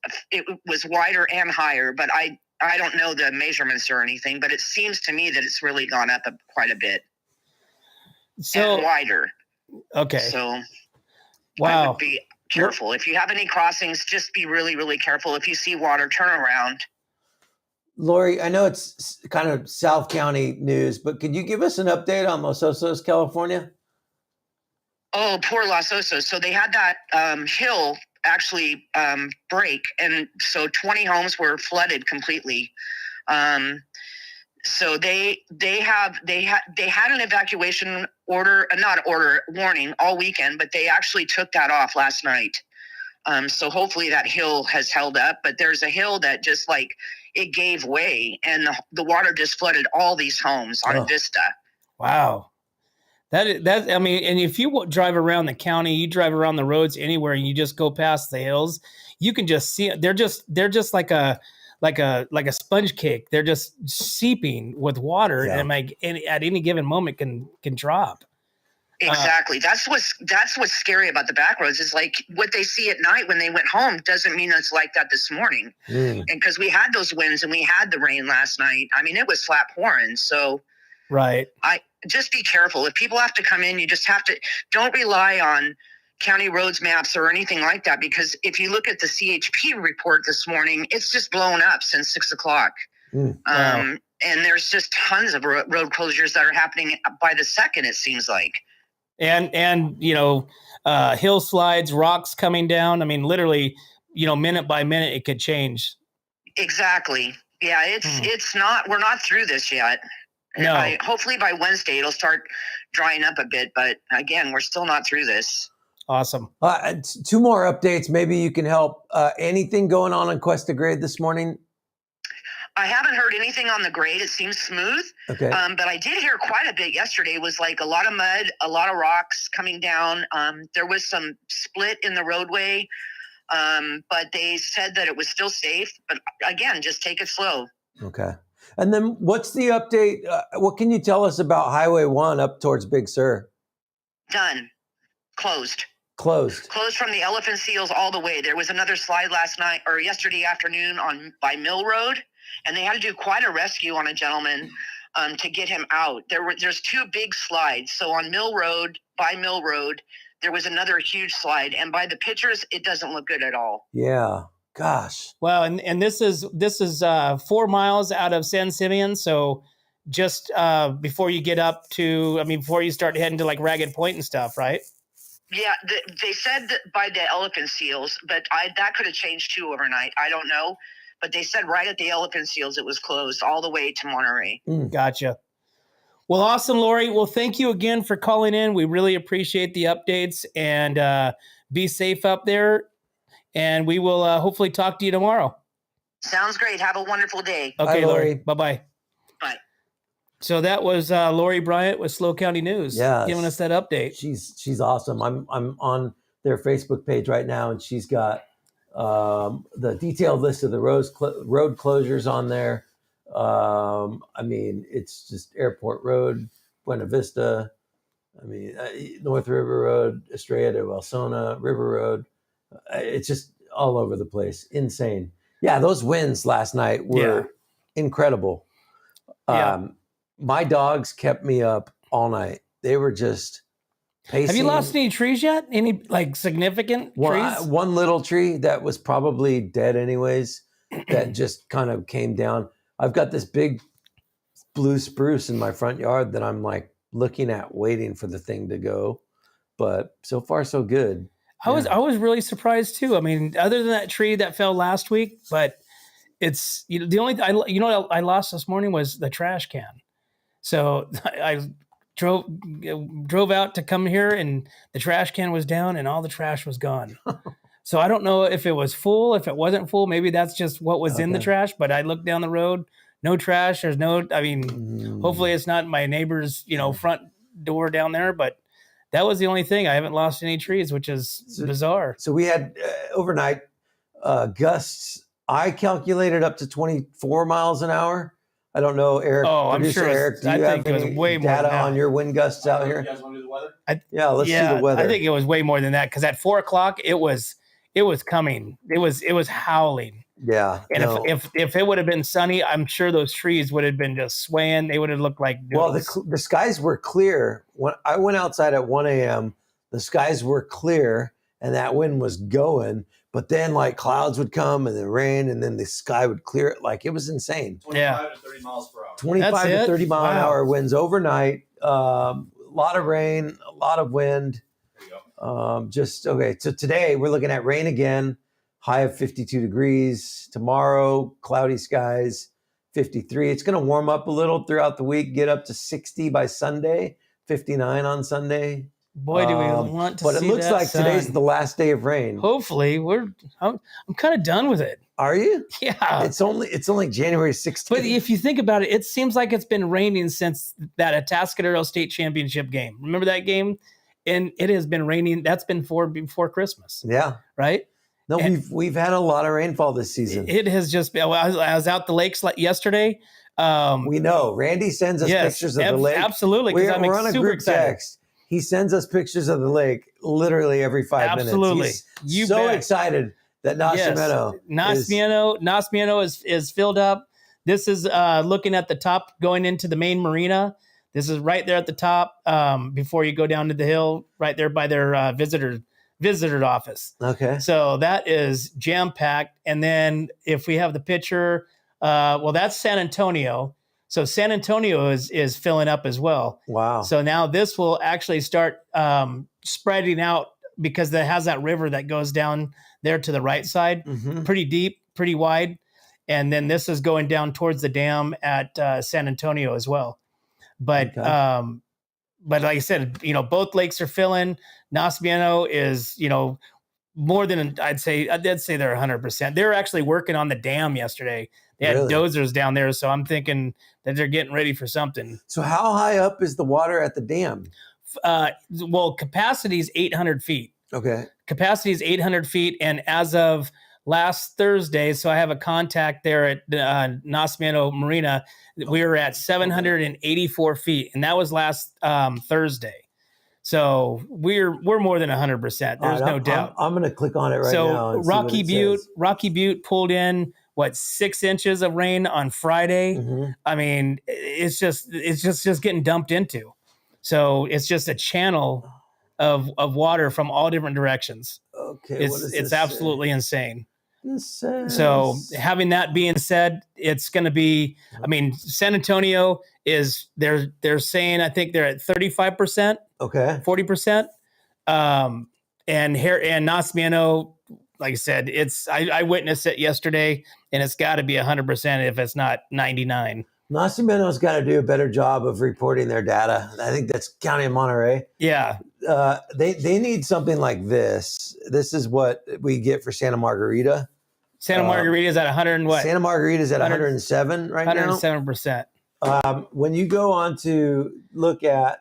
Speaker 3: wider and higher, but I don't know the measurements or anything, but it seems to me that it's really gone up quite a bit.
Speaker 1: So
Speaker 3: and wider.
Speaker 1: Okay.
Speaker 3: So
Speaker 1: wow.
Speaker 3: I would be careful. If you have any crossings, just be really, really careful. If you see water, turn around.
Speaker 2: Lori, I know it's kind of South County news, but could you give us an update on Los Osos, California?
Speaker 3: Oh, poor Los Osos. So they had that hill actually break, and so 20 homes were flooded completely. So they had an evacuation warning all weekend, but they actually took that off last night. So hopefully that hill has held up, but there's a hill that just it gave way, and the water just flooded all these homes on Vista.
Speaker 1: Wow. That I mean, and if you drive around the county, you drive around the roads anywhere, and you just go past the hills, you can just see it. They're just like a sponge cake. They're just seeping with water, and at any given moment can drop.
Speaker 3: Exactly. That's what's scary about the back roads is like what they see at night when they went home doesn't mean it's like that this morning. And because we had those winds and we had the rain last night, I mean, it was flat pouring. So
Speaker 1: Right.
Speaker 3: I just be careful. If people have to come in, you just have to, don't rely on county roads maps or anything like that, because if you look at the CHP report this morning, it's just blown up since 6 o'clock.
Speaker 1: Wow.
Speaker 3: And there's just tons of road closures that are happening by the second, it seems like.
Speaker 1: And hill slides, rocks coming down. I mean, literally, minute by minute, it could change.
Speaker 3: Exactly. Yeah, it's not, we're not through this yet.
Speaker 1: No.
Speaker 3: Hopefully by Wednesday, it'll start drying up a bit. But again, we're still not through this.
Speaker 1: Awesome.
Speaker 2: 2 more updates. Maybe you can help. Anything going on Cuesta Grade this morning?
Speaker 3: I haven't heard anything on the grade. It seems smooth.
Speaker 2: Okay.
Speaker 3: But I did hear quite a bit yesterday. It was like a lot of mud, a lot of rocks coming down. There was some split in the roadway, but they said that it was still safe. But again, just take it slow.
Speaker 2: Okay. And then what's the update? What can you tell us about Highway 1 up towards Big Sur?
Speaker 3: Done. Closed from the Elephant Seals all the way. There was another slide last night or yesterday afternoon by Mill Road, and they had to do quite a rescue on a gentleman to get him out. There's 2 big slides. So on by Mill Road, there was another huge slide, and by the pictures, it doesn't look good at all.
Speaker 2: Yeah. Gosh.
Speaker 1: Well, and this is 4 miles out of San Simeon, so just before you get up to, before you start heading to like Ragged Point and stuff, right?
Speaker 3: Yeah, they said that by the Elephant Seals, but that could have changed too overnight. I don't know, but they said right at the Elephant Seals it was closed all the way to Monterey.
Speaker 1: Gotcha. Well, awesome, Lori. Well, thank you again for calling in. We really appreciate the updates, and be safe up there. And we will hopefully talk to you tomorrow.
Speaker 3: Sounds great. Have a wonderful day.
Speaker 1: Okay,
Speaker 2: Bye, Lori.
Speaker 1: Bye-bye.
Speaker 3: Bye.
Speaker 1: So that was Lori Bryant with Slow County News, giving us that update.
Speaker 2: She's awesome. I'm on their Facebook page right now, and she's got the detailed list of the road closures on there. It's just Airport Road, Buena Vista. North River Road, Estrella de Welsona, River Road. It's just all over the place. Insane. Yeah, those winds last night were incredible. My dogs kept me up all night. They were just pacing.
Speaker 1: Have you lost any trees yet? Any significant trees?
Speaker 2: One little tree that was probably dead anyways that just kind of came down. I've got this big blue spruce in my front yard that I'm like looking at, waiting for the thing to go. But so far, so good.
Speaker 1: I was really surprised too. Other than that tree that fell last week, but it's the only what I lost this morning was the trash can. So I drove out to come here, and the trash can was down, and all the trash was gone. So I don't know if it was full, if it wasn't full. Maybe that's just what was in the trash. But I looked down the road, no trash. There's no. Hopefully it's not my neighbor's front door down there, but. That was the only thing. I haven't lost any trees, which is bizarre.
Speaker 2: So we had overnight gusts. I calculated up to 24 miles an hour. I don't know, Eric.
Speaker 1: Oh, I'm sure.
Speaker 2: Eric, do you have any
Speaker 1: way more
Speaker 2: data on your wind gusts out here?
Speaker 4: You guys want to do the weather?
Speaker 2: Let's see the weather.
Speaker 1: I think it was way more than that because at 4 o'clock it was coming. It was howling.
Speaker 2: Yeah.
Speaker 1: And if it would have been sunny, I'm sure those trees would have been just swaying. They would have looked like noodles.
Speaker 2: Well, the skies were clear. When I went outside at 1 a.m., the skies were clear and that wind was going. But then like clouds would come and then rain and then the sky would clear it. Like it was insane.
Speaker 4: 25 to 30 miles per hour.
Speaker 2: 25 to 30 mile an hour winds overnight. A lot of rain, a lot of wind.
Speaker 4: There you go.
Speaker 2: So today we're looking at rain again. High of 52 degrees. Tomorrow, cloudy skies, 53. It's going to warm up a little throughout the week, get up to 60 by Sunday, 59 on Sunday.
Speaker 1: Boy, do we want to see that.
Speaker 2: But it looks like today's the last day of rain.
Speaker 1: Hopefully, I'm kind of done with it.
Speaker 2: Are you?
Speaker 1: Yeah.
Speaker 2: It's only January 16th.
Speaker 1: But if you think about it, it seems like it's been raining since that Atascadero State Championship game. Remember that game? And it has been raining. That's been before Christmas.
Speaker 2: Yeah.
Speaker 1: Right?
Speaker 2: No, we've had a lot of rainfall this season.
Speaker 1: It has just been. I was out the lakes yesterday.
Speaker 2: We know. Randy sends us pictures of the lake.
Speaker 1: Absolutely.
Speaker 2: We're on a
Speaker 1: super
Speaker 2: group
Speaker 1: excited.
Speaker 2: text. he sends us pictures of the lake literally every 5
Speaker 1: Absolutely.
Speaker 2: minutes. He's
Speaker 1: You
Speaker 2: so
Speaker 1: bet.
Speaker 2: excited that Nascimento
Speaker 1: Nascimento is filled up. This is looking at the top going into the main marina. This is right there at the top before you go down to the hill, right there by their visitor office.
Speaker 2: Okay.
Speaker 1: So that is jam packed. And then if we have the picture, well, that's San Antonio. So San Antonio is filling up as well.
Speaker 2: Wow.
Speaker 1: So now this will actually start spreading out because it has that river that goes down there to the right side, pretty deep, pretty wide. And then this is going down towards the dam at San Antonio as well. But but like I said, both lakes are filling. Nascimento is, more than I'd say they're 100%. They were actually working on the dam yesterday. They had dozers down there, so I'm thinking that they're getting ready for something.
Speaker 2: So how high up is the water at the dam?
Speaker 1: Well, capacity is 800 feet.
Speaker 2: Okay.
Speaker 1: Capacity is 800 feet, and as of last Thursday, so I have a contact there at Nascimento Marina. We were at 784 feet, and that was last Thursday. So we're more than 100%. There's no doubt.
Speaker 2: I'm going to click on it right now.
Speaker 1: So Rocky Butte pulled in 6 inches of rain on Friday. I mean, it's just getting dumped into. So it's just a channel of water from all different directions.
Speaker 2: Okay,
Speaker 1: it's absolutely insane.
Speaker 2: This says...
Speaker 1: So having that being said, it's going to be. I mean, San Antonio is they're saying I think they're at 35%.
Speaker 2: Okay,
Speaker 1: 40%. And Nascimento, like I said, I witnessed it yesterday, and it's got to be 100% if it's not 99.
Speaker 2: Nascimento's got to do a better job of reporting their data. I think that's County of Monterey.
Speaker 1: Yeah.
Speaker 2: They need something like this. This is what we get for Santa Margarita.
Speaker 1: Santa Margarita is at 100 and what?
Speaker 2: Santa Margarita is at 107 right now.
Speaker 1: 107%.
Speaker 2: When you go on to look at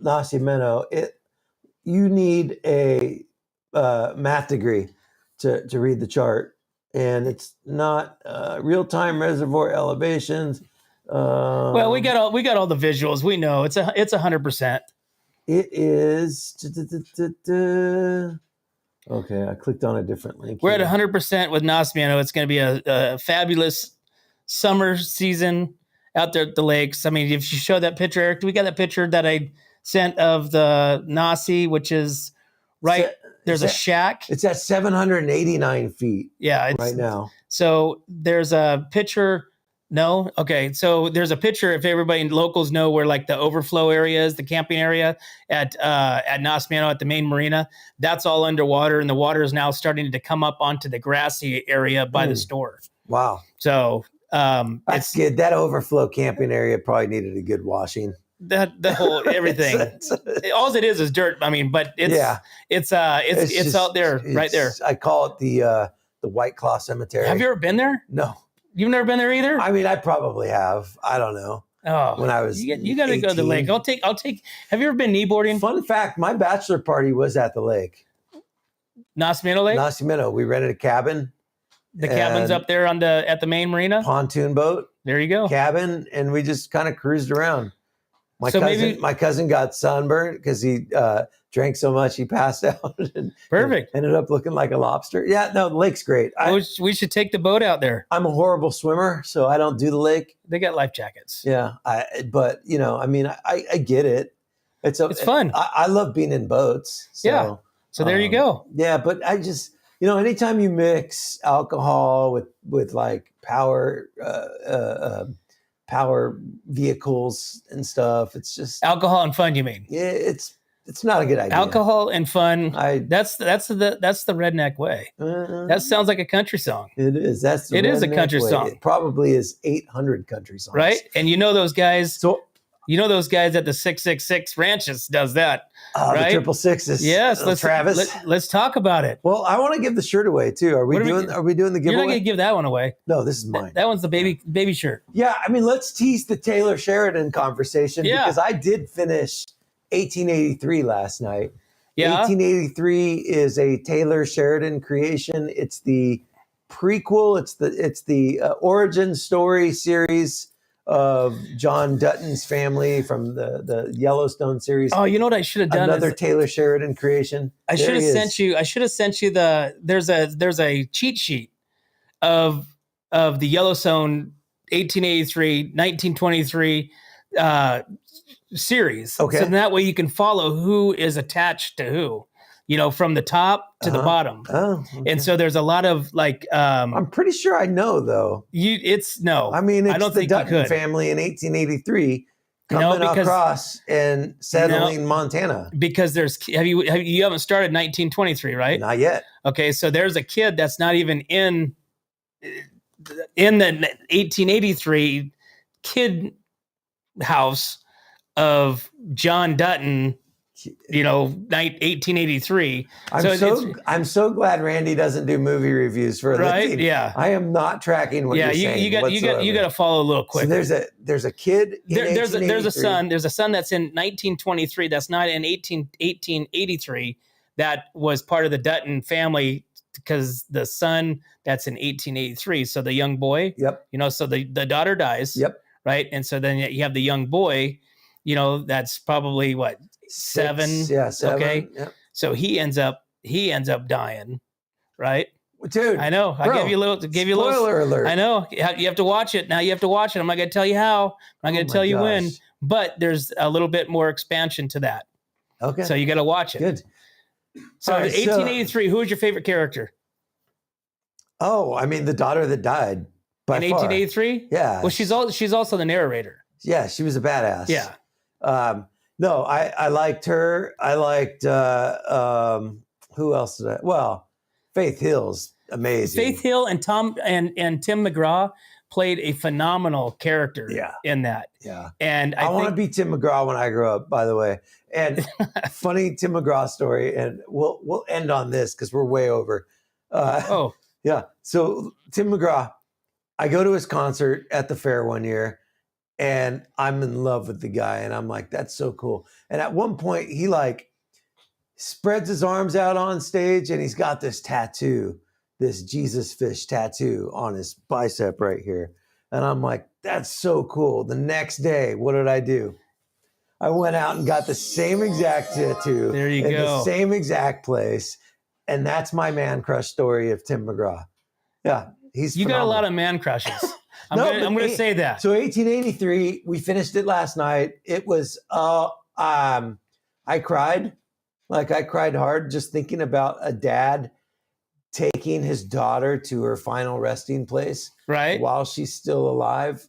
Speaker 2: Nascimento, you need a math degree to read the chart, and it's not real-time reservoir elevations.
Speaker 1: Well, we got all the visuals. We know it's 100%.
Speaker 2: It is. Okay, I clicked on a different link.
Speaker 1: We're at 100% with Nascimento. It's going to be a fabulous summer season out there at the lakes. I mean, if you show that picture, Eric, we got that picture that I sent of the Nasi, which is right. There's a shack.
Speaker 2: It's at 789 feet.
Speaker 1: Yeah,
Speaker 2: right now.
Speaker 1: So there's a picture. No, okay. So there's a picture. If everybody in locals know where like the overflow area is, the camping area at Nascimento at the main marina, that's all underwater, and the water is now starting to come up onto the grassy area by the store.
Speaker 2: Wow.
Speaker 1: So
Speaker 2: that's good. That overflow camping area probably needed a good washing.
Speaker 1: The whole everything. All it is dirt. I mean, but it's just, out there, right there.
Speaker 2: I call it the White Claw Cemetery.
Speaker 1: Have you ever been there?
Speaker 2: No.
Speaker 1: You've never been there either?
Speaker 2: I mean, I probably have. I don't know.
Speaker 1: Oh,
Speaker 2: when I was
Speaker 1: you got to go to the lake. I'll take. Have you ever been kneeboarding?
Speaker 2: Fun fact: my bachelor party was at the lake.
Speaker 1: Nascimento Lake.
Speaker 2: Nascimento. We rented a cabin.
Speaker 1: The cabin's up there at the main marina.
Speaker 2: Pontoon boat.
Speaker 1: There you go.
Speaker 2: Cabin, and we just kind of cruised around. My cousin got sunburned because he drank so much he passed out.
Speaker 1: Perfect.
Speaker 2: Ended up looking like a lobster. Yeah, no, the lake's great.
Speaker 1: We should take the boat out there.
Speaker 2: I'm a horrible swimmer, so I don't do the lake.
Speaker 1: They got life jackets.
Speaker 2: Yeah, but I mean, I get it. It's
Speaker 1: fun.
Speaker 2: I love being in boats. So,
Speaker 1: yeah. So there you go.
Speaker 2: Yeah, but I just anytime you mix alcohol with like power vehicles and stuff, it's just
Speaker 1: alcohol and fun. You mean?
Speaker 2: Yeah, it's not a good idea.
Speaker 1: Alcohol and fun. That's the redneck way. That sounds like a country song.
Speaker 2: It is. It
Speaker 1: is a country song.
Speaker 2: It probably is 800 country songs.
Speaker 1: Right, and those guys. So those guys at the 666 Ranches does that. Right?
Speaker 2: The 666s.
Speaker 1: Yes,
Speaker 2: Travis.
Speaker 1: Let's talk about it.
Speaker 2: Well, I want to give the shirt away too. Are we doing the giveaway?
Speaker 1: You're not going to give that one away.
Speaker 2: No, this is mine.
Speaker 1: That one's the baby shirt.
Speaker 2: Yeah, I mean, let's tease the Taylor Sheridan conversation because I did finish 1883 last night. Yeah. 1883 is a Taylor Sheridan creation. It's the prequel. It's the origin story series of John Dutton's family from the Yellowstone series.
Speaker 1: Oh, you know what I should have done?
Speaker 2: Another Taylor Sheridan creation.
Speaker 1: I should have sent you. I should have sent you there's a cheat sheet of the Yellowstone 1883, 1923 series.
Speaker 2: Okay.
Speaker 1: So that way you can follow who is attached to who, from the top to the bottom.
Speaker 2: Oh, okay.
Speaker 1: And so there's a lot of like,
Speaker 2: I'm pretty sure I know though.
Speaker 1: I
Speaker 2: mean, it's
Speaker 1: I don't
Speaker 2: the
Speaker 1: think
Speaker 2: Dutton
Speaker 1: you could.
Speaker 2: family in 1883 coming across and settling Montana.
Speaker 1: Because you haven't started 1923, right?
Speaker 2: Not yet.
Speaker 1: Okay. So there's a kid that's not even in the 1883 kid house of John Dutton, 1883.
Speaker 2: I'm so glad Randy doesn't do movie reviews for a
Speaker 1: right.
Speaker 2: living.
Speaker 1: Yeah,
Speaker 2: I am not tracking what you're saying.
Speaker 1: you got to follow a little quick.
Speaker 2: So there's a kid.
Speaker 1: There's a son. There's a son that's in 1923. That's not in 1883. That was part of the Dutton family because the son that's in 1883. So the young boy.
Speaker 2: Yep.
Speaker 1: So the daughter dies.
Speaker 2: Yep.
Speaker 1: Right, and so then you have the young boy. That's probably what. 7.
Speaker 2: Yeah, 7.
Speaker 1: Okay.
Speaker 2: Yep.
Speaker 1: So he ends up dying, right?
Speaker 2: Dude,
Speaker 1: I know. I gave you a little.
Speaker 2: Spoiler alert.
Speaker 1: I know. You have to watch it now. You have to watch it. I'm not going to tell you how. I'm not going to tell you when. But there's a little bit more expansion to that.
Speaker 2: Okay.
Speaker 1: So you got to watch it.
Speaker 2: Good.
Speaker 1: So 1883. Who was your favorite character?
Speaker 2: Oh, I mean the daughter that died.
Speaker 1: In 1883.
Speaker 2: Yeah.
Speaker 1: Well, she's also the narrator.
Speaker 2: Yeah, she was a badass.
Speaker 1: Yeah.
Speaker 2: No, I liked her. I liked who else did I? Well, Faith Hill's amazing.
Speaker 1: Faith Hill and Tim McGraw played a phenomenal character in that.
Speaker 2: Yeah.
Speaker 1: And
Speaker 2: I want to be Tim McGraw when I grow up, by the way. And funny Tim McGraw story, and we'll end on this because we're way over. Yeah. So Tim McGraw, I go to his concert at the fair one year. And I'm in love with the guy. And I'm like, that's so cool. And at one point, he like spreads his arms out on stage and he's got this tattoo, this Jesus fish tattoo on his bicep right here. And I'm like, that's so cool. The next day, what did I do? I went out and got the same exact tattoo.
Speaker 1: There you
Speaker 2: in
Speaker 1: go.
Speaker 2: the same exact place. And that's my man crush story of Tim McGraw. Yeah. He's
Speaker 1: You
Speaker 2: phenomenal.
Speaker 1: got a lot of man crushes. I'm going to say that.
Speaker 2: So 1883, we finished it last night. It was, I cried. Like I cried hard just thinking about a dad taking his daughter to her final resting place.
Speaker 1: Right.
Speaker 2: While she's still alive.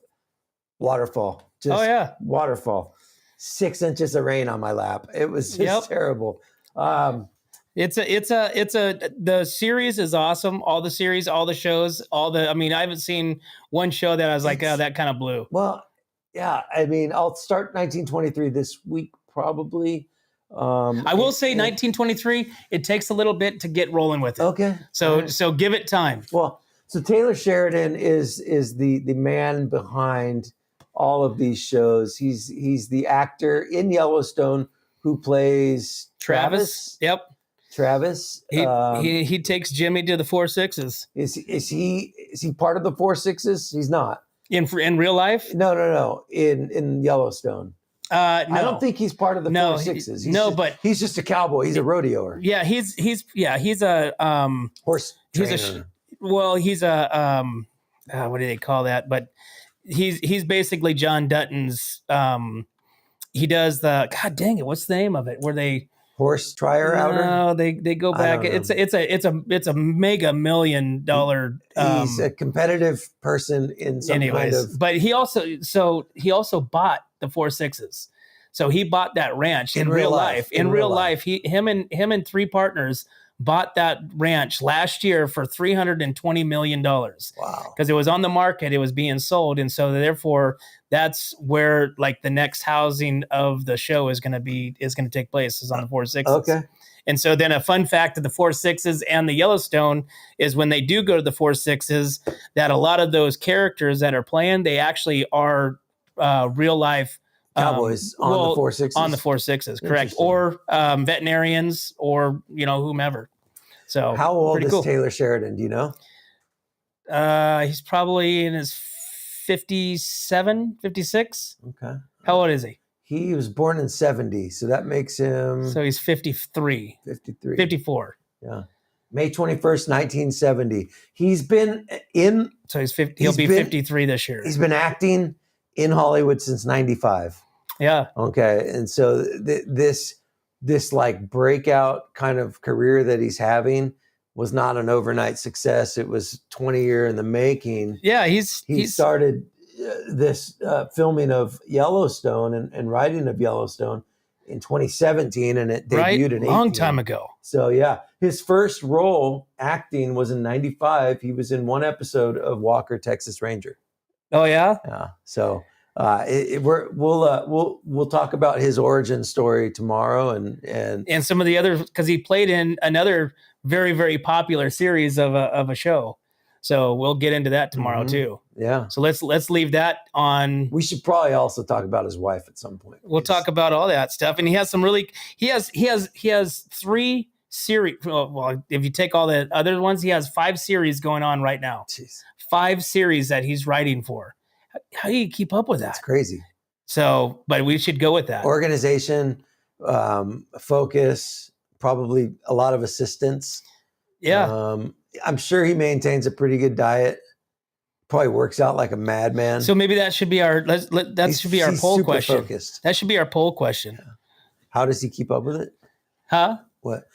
Speaker 2: Waterfall. Just waterfall. 6 inches of rain on my lap. It was just terrible.
Speaker 1: The series is awesome. All the series, all the shows, I haven't seen one show that I was like, oh, that kind of blew.
Speaker 2: Well, yeah. I mean, I'll start 1923 this week, probably.
Speaker 1: I will say 1923, it takes a little bit to get rolling with it.
Speaker 2: Okay.
Speaker 1: So give it time.
Speaker 2: Well, so Taylor Sheridan is the man behind all of these shows. He's the actor in Yellowstone who plays Travis.
Speaker 1: Yep.
Speaker 2: Travis.
Speaker 1: He takes Jimmy to the 4 6s.
Speaker 2: Is he part of the 4 6s? He's not.
Speaker 1: In real life?
Speaker 2: No. In Yellowstone.
Speaker 1: No.
Speaker 2: I don't think he's part of the 4 6s. But he's just a cowboy. He's a rodeoer.
Speaker 1: Yeah, he's a
Speaker 2: horse trainer.
Speaker 1: He's a what do they call that? But he's basically John Dutton's. He does the God dang it, what's the name of it? Where they
Speaker 2: horse trier outer?
Speaker 1: No, they go back. It's a mega $1 million.
Speaker 2: He's a competitive person in some kind of.
Speaker 1: But he also bought the 4 6s. So he bought that ranch in real life. In real life, him and 3 partners bought that ranch last year for $320 million.
Speaker 2: Wow.
Speaker 1: Because it was on the market, it was being sold. And so therefore that's where like the next housing of the show is going to take place is on the 4 6s.
Speaker 2: Okay.
Speaker 1: And so then a fun fact of the 4 6s and the Yellowstone is when they do go to the 4 6s, that a lot of those characters that are playing, they actually are real life
Speaker 2: cowboys on the 4 6s.
Speaker 1: On the 4 6s, correct. Or veterinarians or, whomever. So
Speaker 2: how old is Taylor Sheridan? Do you know?
Speaker 1: He's probably in his 57, 56.
Speaker 2: Okay.
Speaker 1: How old is he?
Speaker 2: He was born in 70, so that makes him
Speaker 1: So he's 53,
Speaker 2: 53.
Speaker 1: 54.
Speaker 2: Yeah. May 21st, 1970. He's been in
Speaker 1: So he's 50. He'll be 53 this year.
Speaker 2: He's been acting in Hollywood since 95.
Speaker 1: Yeah.
Speaker 2: Okay. And so this like breakout kind of career that he's having was not an overnight success. It was 20 years in the making.
Speaker 1: Yeah,
Speaker 2: He
Speaker 1: he's
Speaker 2: started this filming of Yellowstone and writing of Yellowstone in 2017, and it debuted
Speaker 1: right,
Speaker 2: in 18.
Speaker 1: long time ago.
Speaker 2: So yeah, his first role acting was in 95. He was in one episode of Walker, Texas Ranger.
Speaker 1: Oh yeah.
Speaker 2: Yeah. So we'll talk about his origin story tomorrow and
Speaker 1: some of the other, because he played in another very, very popular series of a show. So we'll get into that tomorrow too.
Speaker 2: Yeah.
Speaker 1: So let's leave that on.
Speaker 2: We should probably also talk about his wife at some point.
Speaker 1: We'll talk about all that stuff. And he has some really, he has 3 series. Well, if you take all the other ones, he has 5 series going on right now.
Speaker 2: Jeez.
Speaker 1: 5 series that he's writing for. How do you keep up with that?
Speaker 2: That's crazy.
Speaker 1: So, but we should go with that.
Speaker 2: Organization, focus, probably a lot of assistance.
Speaker 1: Yeah.
Speaker 2: I'm sure he maintains a pretty good diet. Probably works out like a madman.
Speaker 1: So maybe that should be our should be our poll
Speaker 2: super
Speaker 1: question.
Speaker 2: Focused.
Speaker 1: That should be our poll question.
Speaker 2: Yeah. How does he keep up with it?
Speaker 1: Huh?
Speaker 2: What?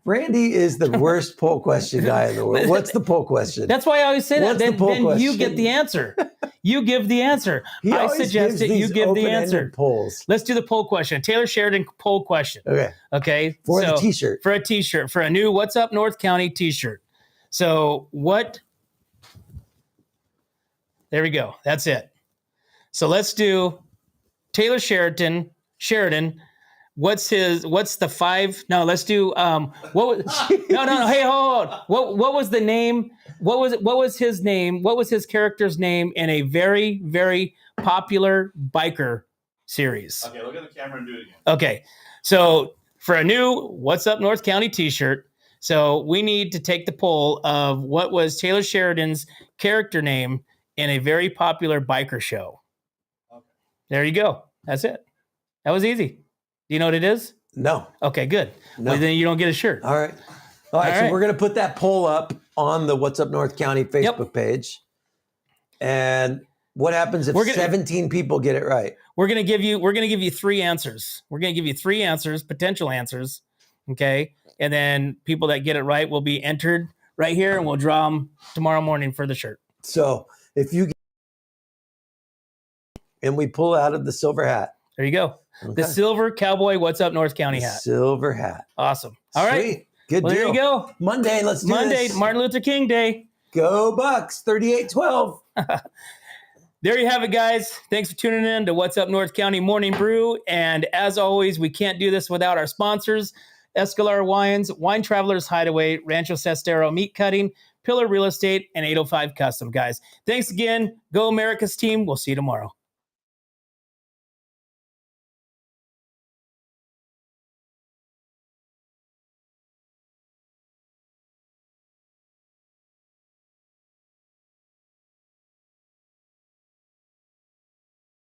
Speaker 2: Randy is the worst poll question guy in the world. What's the poll question?
Speaker 1: That's why I always say that.
Speaker 2: What's the poll question?
Speaker 1: You get the answer. You give the answer. I suggest that you give the answer.
Speaker 2: Polls.
Speaker 1: Let's do the poll question. Taylor Sheridan poll question. Okay.
Speaker 2: For the t-shirt.
Speaker 1: For a t-shirt. For a new What's Up North County t-shirt. So what? There we go. That's it. So let's do Taylor Sheridan. What's the 5? No, let's do what was no. Hey, hold on. What was the name? What was his name? What was his character's name in a very, very popular biker series?
Speaker 4: Okay, look at the camera and do it again.
Speaker 1: Okay. So for a new What's Up North County t-shirt, so we need to take the poll of what was Taylor Sheridan's character name in a very popular biker show. Okay. There you go. That's it. That was easy. Do you know what it is?
Speaker 2: No.
Speaker 1: Okay, good.
Speaker 2: No.
Speaker 1: Well, then you don't get a shirt.
Speaker 2: All right. So we're going to put that poll up on the What's Up North County Facebook page. And what happens if 17 people get it right?
Speaker 1: We're going to give you 3 answers. We're going to give you 3 answers, potential answers. Okay. And then people that get it right will be entered right here, and we'll draw them tomorrow morning for the shirt.
Speaker 2: So if you and we pull out of the silver hat.
Speaker 1: There you go. Okay. The silver cowboy What's Up North County hat.
Speaker 2: Silver hat.
Speaker 1: Awesome. All right.
Speaker 2: Sweet. Good deal.
Speaker 1: There you go.
Speaker 2: Monday, let's do
Speaker 1: Monday,
Speaker 2: this.
Speaker 1: Martin Luther King Day.
Speaker 2: Go Bucks, 38-12.
Speaker 1: There you have it, guys. Thanks for tuning in to What's Up North County Morning Brew. And as always, we can't do this without our sponsors, Escalar Wines, Wine Travelers Hideaway, Rancho Sestero Meat Cutting, Pillar Real Estate, and 805 Custom, guys. Thanks again. Go America's team. We'll see you tomorrow.